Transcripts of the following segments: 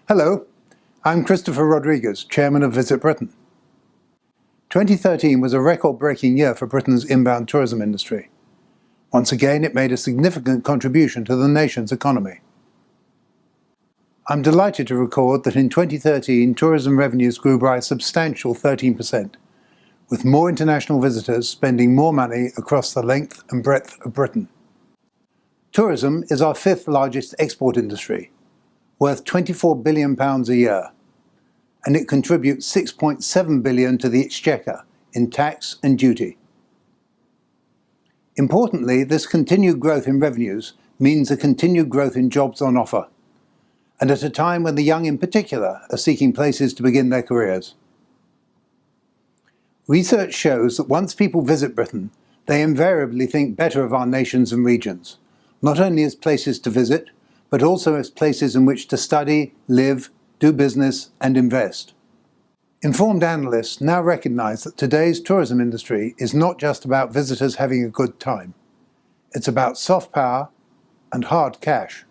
Hello, I'm Christopher Rodrigues, Chairman of Visit Britain. 2013 was a record-breaking year for Britain's inbound tourism industry. Once again, it made a significant contribution to the nation's economy. I'm delighted to record that in 2013, tourism revenues grew by a substantial 13%, with more international visitors spending more money across the length and breadth of Britain. Tourism is our fifth largest export industry, worth £24 billion a year, and it contributes £6.7 billion to the exchequer in tax and duty. Importantly, this continued growth in revenues means a continued growth in jobs on offer, and at a time when the young in particular are seeking places to begin their careers. Research shows that once people visit Britain, they invariably think better of our nations and regions, not only as places to visit, but also as places in which to study, live, do business, and invest. Informed analysts now recognise that today's tourism industry is not just about visitors having a good time. It's about soft power and hard cash.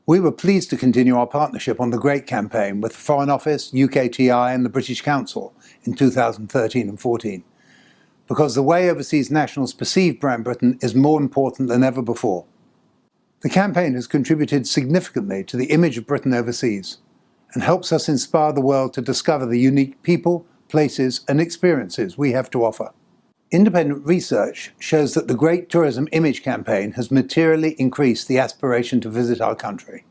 We were pleased to continue our partnership on the Great campaign with the Foreign Office, UKTI and the British Council in 2013 and 14, because the way overseas nationals perceive Brand Britain is more important than ever before. The campaign has contributed significantly to the image of Britain overseas and helps us inspire the world to discover the unique people, places and experiences we have to offer. Independent research shows that the Great Tourism Image campaign has materially increased the aspiration to visit our country.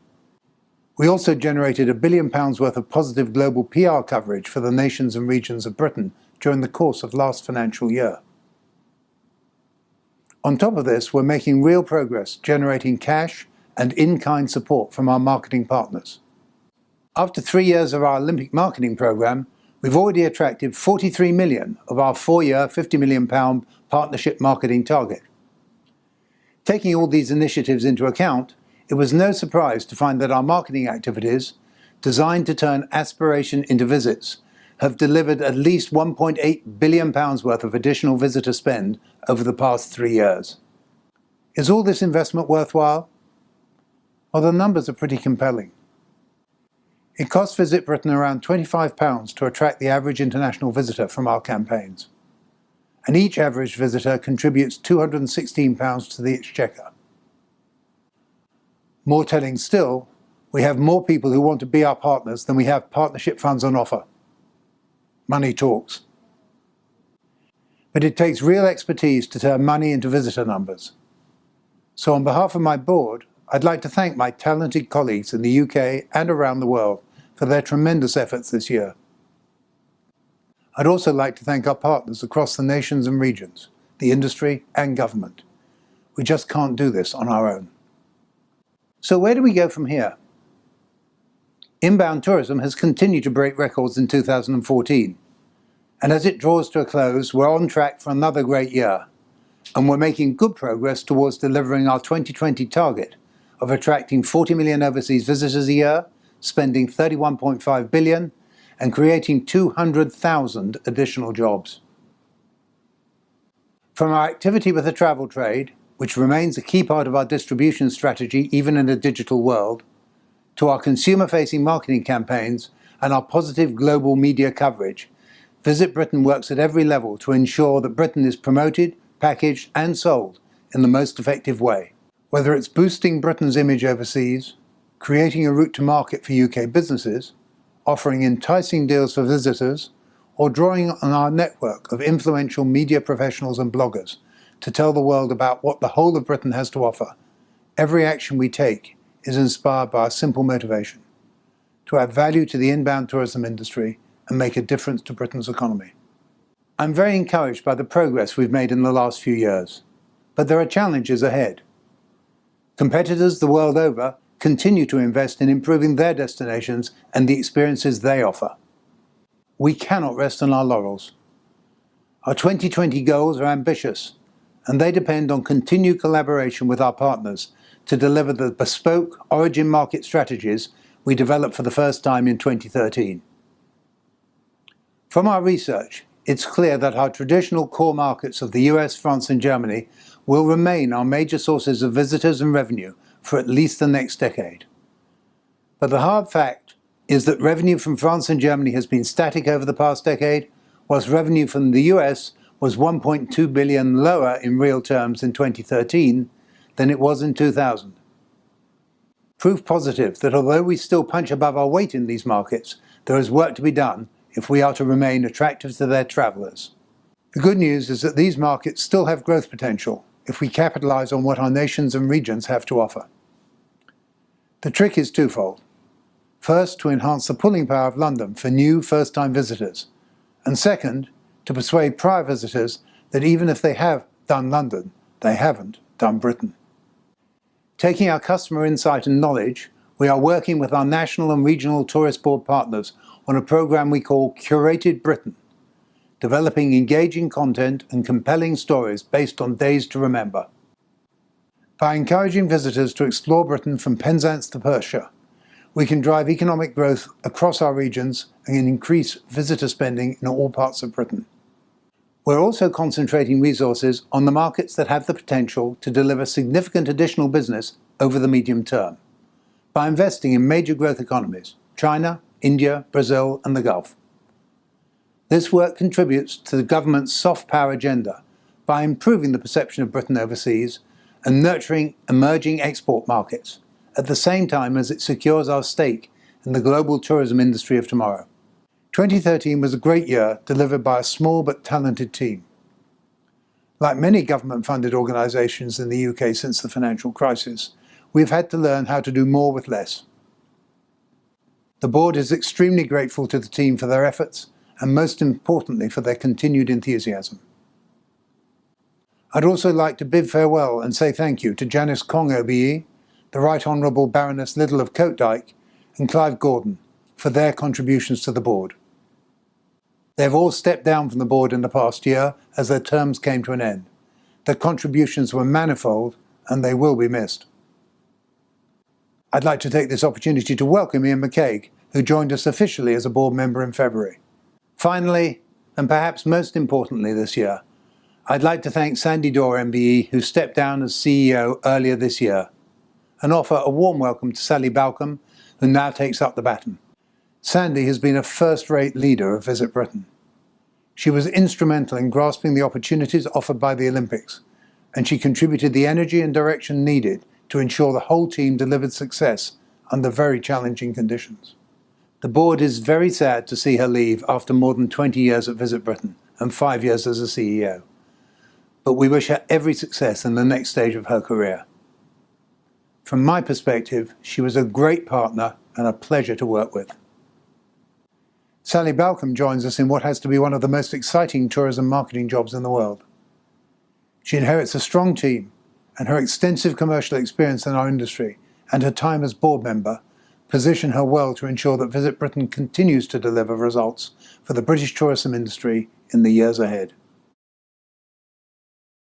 We also generated £1 billion worth of positive global PR coverage for the nations and regions of Britain during the course of last financial year. On top of this, we're making real progress generating cash and in-kind support from our marketing partners. After 3 years of our Olympic marketing programme, we've already attracted 43 million of our 4-year £50 million partnership marketing target. Taking all these initiatives into account, it was no surprise to find that our marketing activities, designed to turn aspiration into visits, have delivered at least £1.8 billion worth of additional visitor spend over the past 3 years. Is all this investment worthwhile? Well, the numbers are pretty compelling. It costs Visit Britain around £25 to attract the average international visitor from our campaigns, and each average visitor contributes £216 to the exchequer. More telling still, we have more people who want to be our partners than we have partnership funds on offer. Money talks. But it takes real expertise to turn money into visitor numbers. So on behalf of my board, I'd like to thank my talented colleagues in the UK and around the world for their tremendous efforts this year. I'd also like to thank our partners across the nations and regions, the industry and government. We just can't do this on our own. So where do we go from here? Inbound tourism has continued to break records in 2014, and as it draws to a close, we're on track for another great year, and we're making good progress towards delivering our 2020 target of attracting 40 million overseas visitors a year, spending £31.5 billion, and creating 200,000 additional jobs. From our activity with the travel trade, which remains a key part of our distribution strategy even in a digital world, to our consumer-facing marketing campaigns and our positive global media coverage, Visit Britain works at every level to ensure that Britain is promoted, packaged and sold in the most effective way. Whether it's boosting Britain's image overseas, creating a route to market for UK businesses, offering enticing deals for visitors, or drawing on our network of influential media professionals and bloggers to tell the world about what the whole of Britain has to offer, every action we take is inspired by a simple motivation: to add value to the inbound tourism industry and make a difference to Britain's economy. I'm very encouraged by the progress we've made in the last few years, but there are challenges ahead. Competitors the world over continue to invest in improving their destinations and the experiences they offer. We cannot rest on our laurels. Our 2020 goals are ambitious, and they depend on continued collaboration with our partners to deliver the bespoke origin market strategies we developed for the first time in 2013. From our research, it's clear that our traditional core markets of the US, France and Germany will remain our major sources of visitors and revenue for at least the next decade. But the hard fact is that revenue from France and Germany has been static over the past decade, whilst revenue from the US was 1.2 billion lower in real terms in 2013 than it was in 2000. Proof positive that although we still punch above our weight in these markets, there is work to be done if we are to remain attractive to their travellers. The good news is that these markets still have growth potential if we capitalise on what our nations and regions have to offer. The trick is twofold. First, to enhance the pulling power of London for new first-time visitors, and second, to persuade prior visitors that even if they have done London, they haven't done Britain. Taking our customer insight and knowledge, we are working with our national and regional tourist board partners on a programme we call Curated Britain, developing engaging content and compelling stories based on days to remember. By encouraging visitors to explore Britain from Penzance to Perthshire, we can drive economic growth across our regions and increase visitor spending in all parts of Britain. We're also concentrating resources on the markets that have the potential to deliver significant additional business over the medium term, by investing in major growth economies, China, India, Brazil and the Gulf. This work contributes to the government's soft power agenda by improving the perception of Britain overseas and nurturing emerging export markets, at the same time as it secures our stake in the global tourism industry of tomorrow. 2013 was a great year delivered by a small but talented team. Like many government-funded organisations in the UK since the financial crisis, we've had to learn how to do more with less. The board is extremely grateful to the team for their efforts and most importantly for their continued enthusiasm. I'd also like to bid farewell and say thank you to Janice Kong OBE, the Right Honourable Baroness Liddell of Coatdyke and Clive Gordon for their contributions to the board. They have all stepped down from the board in the past year as their terms came to an end. Their contributions were manifold and they will be missed. I'd like to take this opportunity to welcome Ian McCaig, who joined us officially as a board member in February. Finally, and perhaps most importantly this year, I'd like to thank Sandy Dorr MBE, who stepped down as CEO earlier this year, and offer a warm welcome to Sally Balcombe, who now takes up the baton. Sandy has been a first-rate leader of Visit Britain. She was instrumental in grasping the opportunities offered by the Olympics, and she contributed the energy and direction needed to ensure the whole team delivered success under very challenging conditions. The board is very sad to see her leave after more than 20 years at Visit Britain and 5 years as a CEO. But we wish her every success in the next stage of her career. From my perspective, she was a great partner and a pleasure to work with. Sally Balcombe joins us in what has to be one of the most exciting tourism marketing jobs in the world. She inherits a strong team, and her extensive commercial experience in our industry and her time as board member position her well to ensure that Visit Britain continues to deliver results for the British tourism industry in the years ahead.